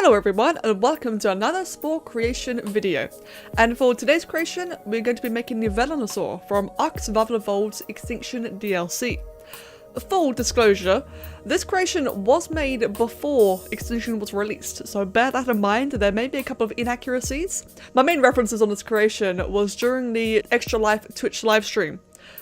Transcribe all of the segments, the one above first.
Hello everyone and welcome to another Spore creation video. And for today's creation, we're going to be making the Velonasaur from ARK Survival Evolved's Extinction DLC. Full disclosure, this creation was made before Extinction was released, so bear that in mind. There may be a couple of inaccuracies. My main references on this creation was during the Extra Life Twitch livestream,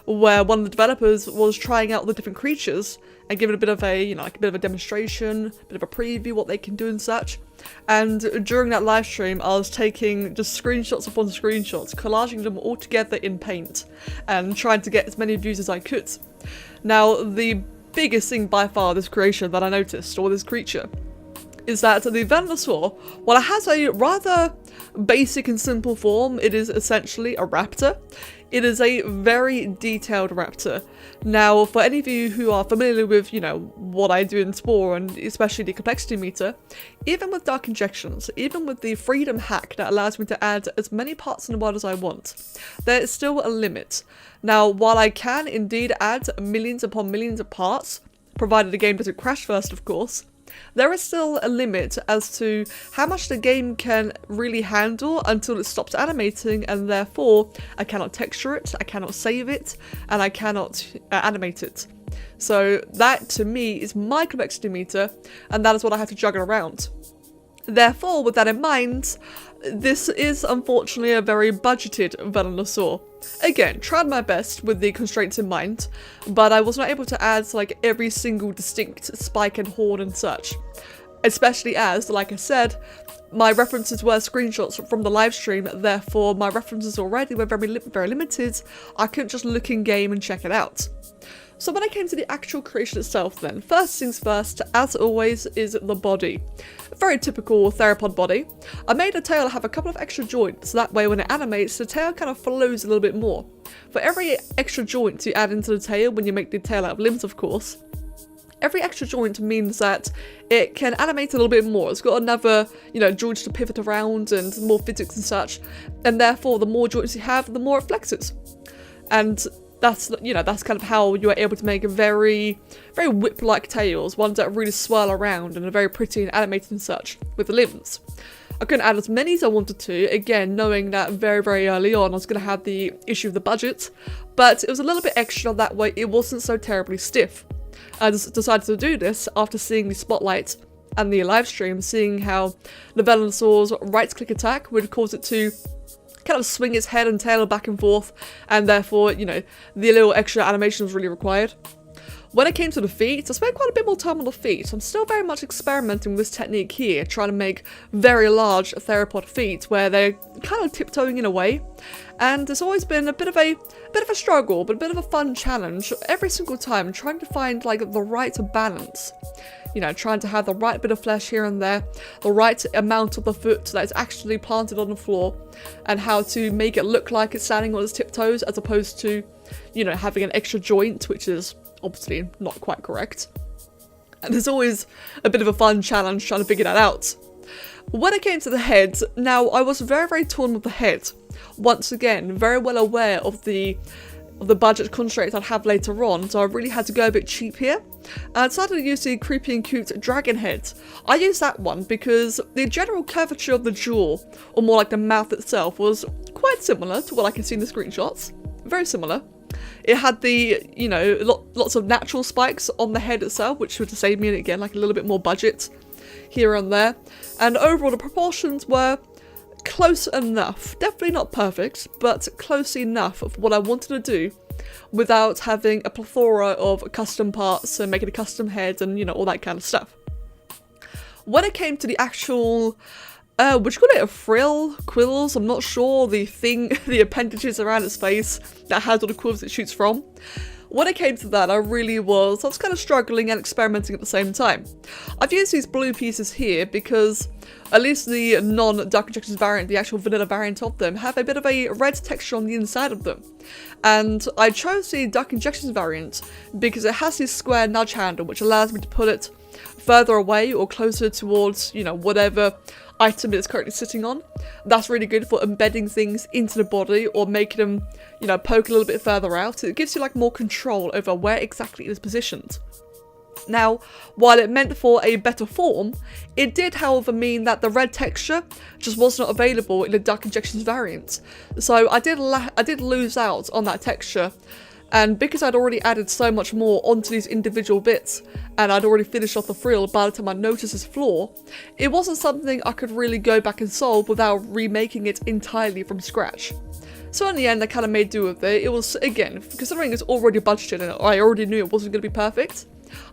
where one of the developers was trying out the different creatures and giving a bit of a, like a bit of a demonstration, a bit of a preview, what they can do and such. And during that live stream, I was taking just screenshots upon screenshots, collaging them all together in Paint, and trying to get as many views as I could. Now, the biggest thing by far this creation that I noticed, or this creature, is that the Velonasaur, while it has a rather basic and simple form, it is essentially a raptor. It is a very detailed raptor. Now, for any of you who are familiar with, what I do in Spore, and especially the complexity meter, even with dark injections, even with the freedom hack that allows me to add as many parts in the world as I want, there is still a limit. Now, while I can indeed add millions upon millions of parts, provided the game doesn't crash first, of course, there is still a limit as to how much the game can really handle until it stops animating, and therefore I cannot texture it, I cannot save it, and I cannot animate it. So that to me is my complexity meter, and that is what I have to juggle around. Therefore, with that in mind, this is unfortunately a very budgeted Velonasaur. Again, tried my best with the constraints in mind, but I was not able to add like every single distinct spike and horn and such. Especially as, like I said, my references were screenshots from the live stream, therefore my references already were very limited. I couldn't just look in game and check it out. So when I came to the actual creation itself then, first things first, as always, is the body. A very typical theropod body. I made the tail have a couple of extra joints, so that way when it animates, the tail kind of flows a little bit more. For every extra joint you add into the tail, when you make the tail out of limbs of course, every extra joint means that it can animate a little bit more. It's got another, joints to pivot around and more physics and such, and therefore the more joints you have, the more it flexes. And that's kind of how you are able to make very whip-like tails, ones that really swirl around and are very pretty and animated and such, with the limbs. I couldn't add as many as I wanted to, again, knowing that very early on I was going to have the issue of the budget, but it was a little bit extra, that way it wasn't so terribly stiff. I just decided to do this after seeing the spotlight and the live stream, seeing how the Velonasaur's right-click attack would cause it to kind of swing its head and tail back and forth, and therefore, the little extra animation was really required. When it came to the feet, I spent quite a bit more time on the feet. I'm still very much experimenting with this technique here, trying to make very large theropod feet where they're kind of tiptoeing in a way. And it's always been a bit of a struggle, but a bit of a fun challenge every single time, trying to find like the right balance. Trying to have the right bit of flesh here and there, the right amount of the foot that is actually planted on the floor, and how to make it look like it's standing on its tiptoes as opposed to, having an extra joint, which is obviously not quite correct. And there's always a bit of a fun challenge trying to figure that out. When it came to the head, now I was very torn with the head. Once again, very well aware of the budget constraints I'd have later on, so I really had to go a bit cheap here. I decided to use the creepy and cute dragon head. I used that one because the general curvature of the jaw, or more like the mouth itself, was quite similar to what I can see in the screenshots. Very similar. It had the, lots of natural spikes on the head itself, which would save me, again, like a little bit more budget here and there. And overall, the proportions were close enough. Definitely not perfect, but close enough of what I wanted to do without having a plethora of custom parts and making a custom head and, all that kind of stuff. When it came to the actual, would you call it a frill? Quills? I'm not sure. The thing, the appendages around its face that has all the quills it shoots from. When it came to that, I was kind of struggling and experimenting at the same time. I've used these blue pieces here because at least the non-Dark Injections variant, the actual vanilla variant of them, have a bit of a red texture on the inside of them. And I chose the Dark Injections variant because it has this square nudge handle which allows me to put it further away or closer towards, whatever item it's currently sitting on. That's really good for embedding things into the body or making them, poke a little bit further out. It gives you like more control over where exactly it is positioned. Now, while it meant for a better form, it did however mean that the red texture just was not available in the Dark Injections variant. So I did lose out on that texture, and because I'd already added so much more onto these individual bits, and I'd already finished off the frill by the time I noticed this flaw, it wasn't something I could really go back and solve without remaking it entirely from scratch. So in the end, I kind of made do with it. It was, again, considering it's already budgeted and I already knew it wasn't going to be perfect,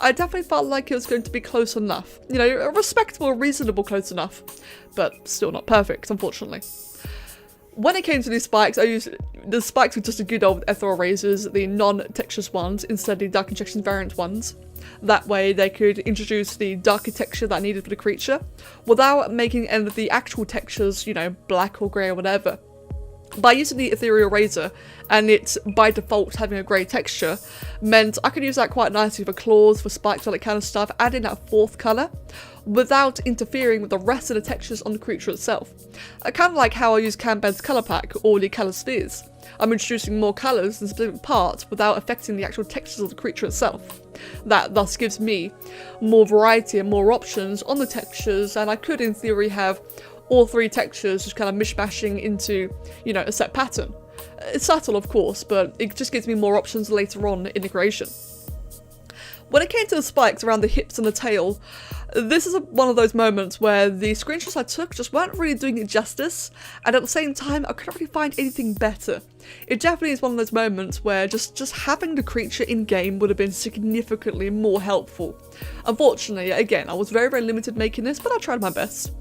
I definitely felt like it was going to be close enough. You know, a respectable, reasonable close enough, but still not perfect, unfortunately. When it came to these spikes, I used the spikes with just a good old ether erasers, the non-textures ones, instead of the Dark Injection variant ones. That way they could introduce the darker texture that I needed for the creature, without making any of the actual textures, you know, black or grey or whatever. By using the ethereal eraser, and it by default having a grey texture, meant I could use that quite nicely for claws, for spikes, all that kind of stuff, adding that fourth colour, without interfering with the rest of the textures on the creature itself. Kind of like how I use Kanban's colour pack, or the colour spheres. I'm introducing more colours in specific parts without affecting the actual textures of the creature itself. That thus gives me more variety and more options on the textures, and I could in theory have all three textures just kind of mishmashing into, you know, a set pattern. It's subtle, of course, but it just gives me more options later on in the creation. When it came to the spikes around the hips and the tail, this is one of those moments where the screenshots I took just weren't really doing it justice, and at the same time I couldn't really find anything better. It definitely is one of those moments where just having the creature in-game would have been significantly more helpful. Unfortunately, again, I was very, very limited making this, but I tried my best.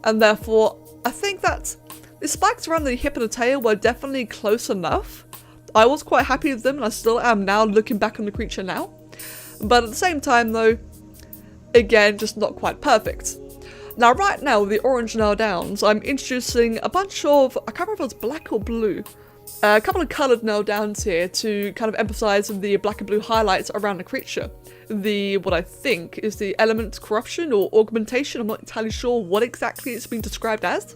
And therefore, I think that the spikes around the hip and the tail were definitely close enough. I was quite happy with them, and I still am now, looking back on the creature now. But at the same time though, again, just not quite perfect. Now right now, with the orange nail downs, I'm introducing a bunch of, I can't remember if it's black or blue, a couple of coloured nail downs here to kind of emphasise the black and blue highlights around the creature. What I think is the element corruption or augmentation, I'm not entirely sure what exactly it's been described as.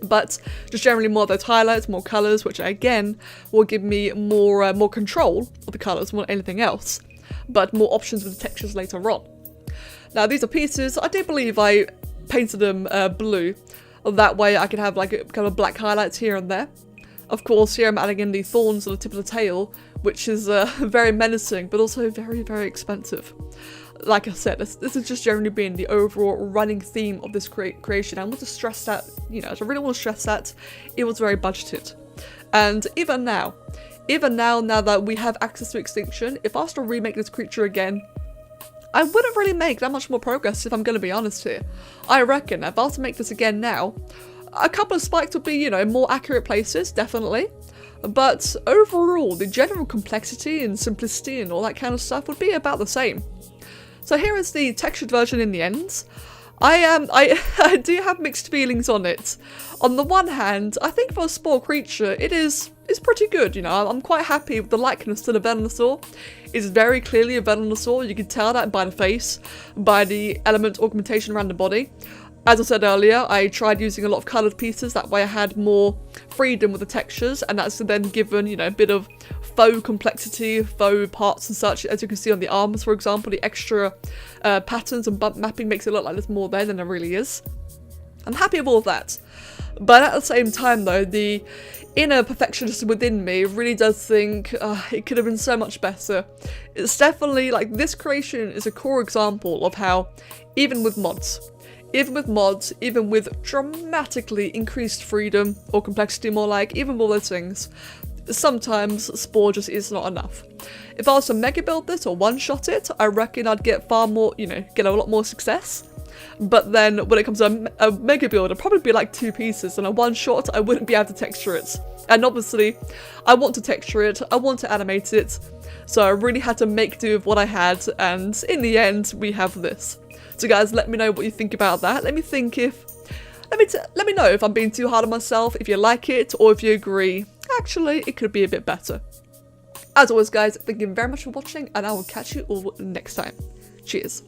But just generally more of those highlights, more colours, which again will give me more control of the colours more than anything else, but more options with the textures later on. Now these are pieces, I do believe I painted them blue, that way I can have like kind of black highlights here and there. Of course, here I'm adding in the thorns on the tip of the tail, which is very menacing, but also very, very expensive. Like I said, this has just generally been the overall running theme of this creation. I want to stress that, you know, I really want to stress that it was very budgeted. And even now that we have access to Extinction, if I was to remake this creature again, I wouldn't really make that much more progress, if I'm going to be honest here. I reckon if I was to make this again now, a couple of spikes would be, you know, more accurate places, definitely. But overall, the general complexity and simplicity and all that kind of stuff would be about the same. So here is the textured version in the end. I do have mixed feelings on it. On the one hand, I think for a Spore creature, it's pretty good, you know. I'm quite happy with the likeness to the Velonasaur. It's very clearly a Velonasaur. You can tell that by the face, by the element augmentation around the body. As I said earlier, I tried using a lot of coloured pieces, that way I had more freedom with the textures, and that's then given, you know, a bit of faux complexity, faux parts and such. As you can see on the arms, for example, the extra patterns and bump mapping makes it look like there's more there than there really is. I'm happy with all of that. But at the same time though, the inner perfectionist within me really does think it could have been so much better. It's definitely, like, this creation is a core example of how, even with mods, even with dramatically increased freedom, or complexity more like, even with those things, sometimes Spore just is not enough. If I was to mega build this or one-shot it, I reckon I'd get far more, you know, get a lot more success. But then when it comes to a mega build, it'd probably be like 2 pieces, and a one-shot, I wouldn't be able to texture it. And obviously, I want to texture it, I want to animate it, so I really had to make do with what I had, and in the end, we have this. So guys, let me know what you think about that. Let me know if I'm being too hard on myself, if you like it, or if you agree, actually, it could be a bit better. As always guys, thank you very much for watching, and I will catch you all next time. Cheers.